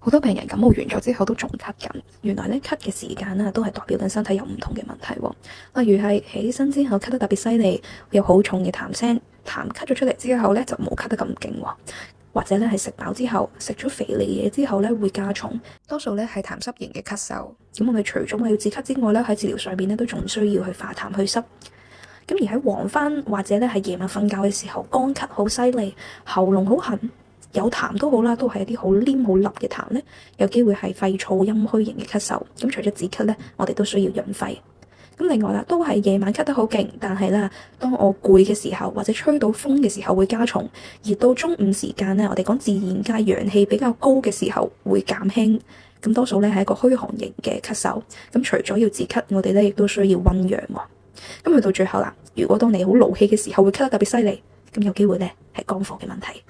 好多病人感冒完咗之後都仲咳緊，原來咧咳嘅時間啦，都係代表緊身體有唔同嘅問題喎。例如係起身之後咳得特別犀利，有好重嘅痰聲，痰咳咗出嚟之後咧就冇咳得咁勁喎。或者咧係食飽之後，食咗肥膩嘢之後咧會加重，多數咧係痰濕型嘅咳嗽。咁我哋除咗要止咳之外咧，喺治療上邊咧都仲需要去化痰去濕。咁而喺黃昏或者咧係夜晚瞓覺嘅時候，乾咳好犀利，喉嚨好痕。有痰都好啦，都係一啲好黏好笠嘅痰咧，有機會係肺燥陰虛型嘅咳嗽。咁除咗止咳咧，我哋都需要潤肺。咁另外啦，都係夜晚咳得好勁，但係啦，當我攰嘅時候或者吹到風嘅時候會加重，而到中午時間咧，我哋講自然界陽氣比較高嘅時候會減輕。咁多數咧係一個虛寒型嘅咳嗽。咁除咗要止咳，我哋咧亦都需要溫陽喎。咁去到最後啦，如果當你好勞氣嘅時候會咳得特別犀利，咁有機會咧係肝火嘅問題。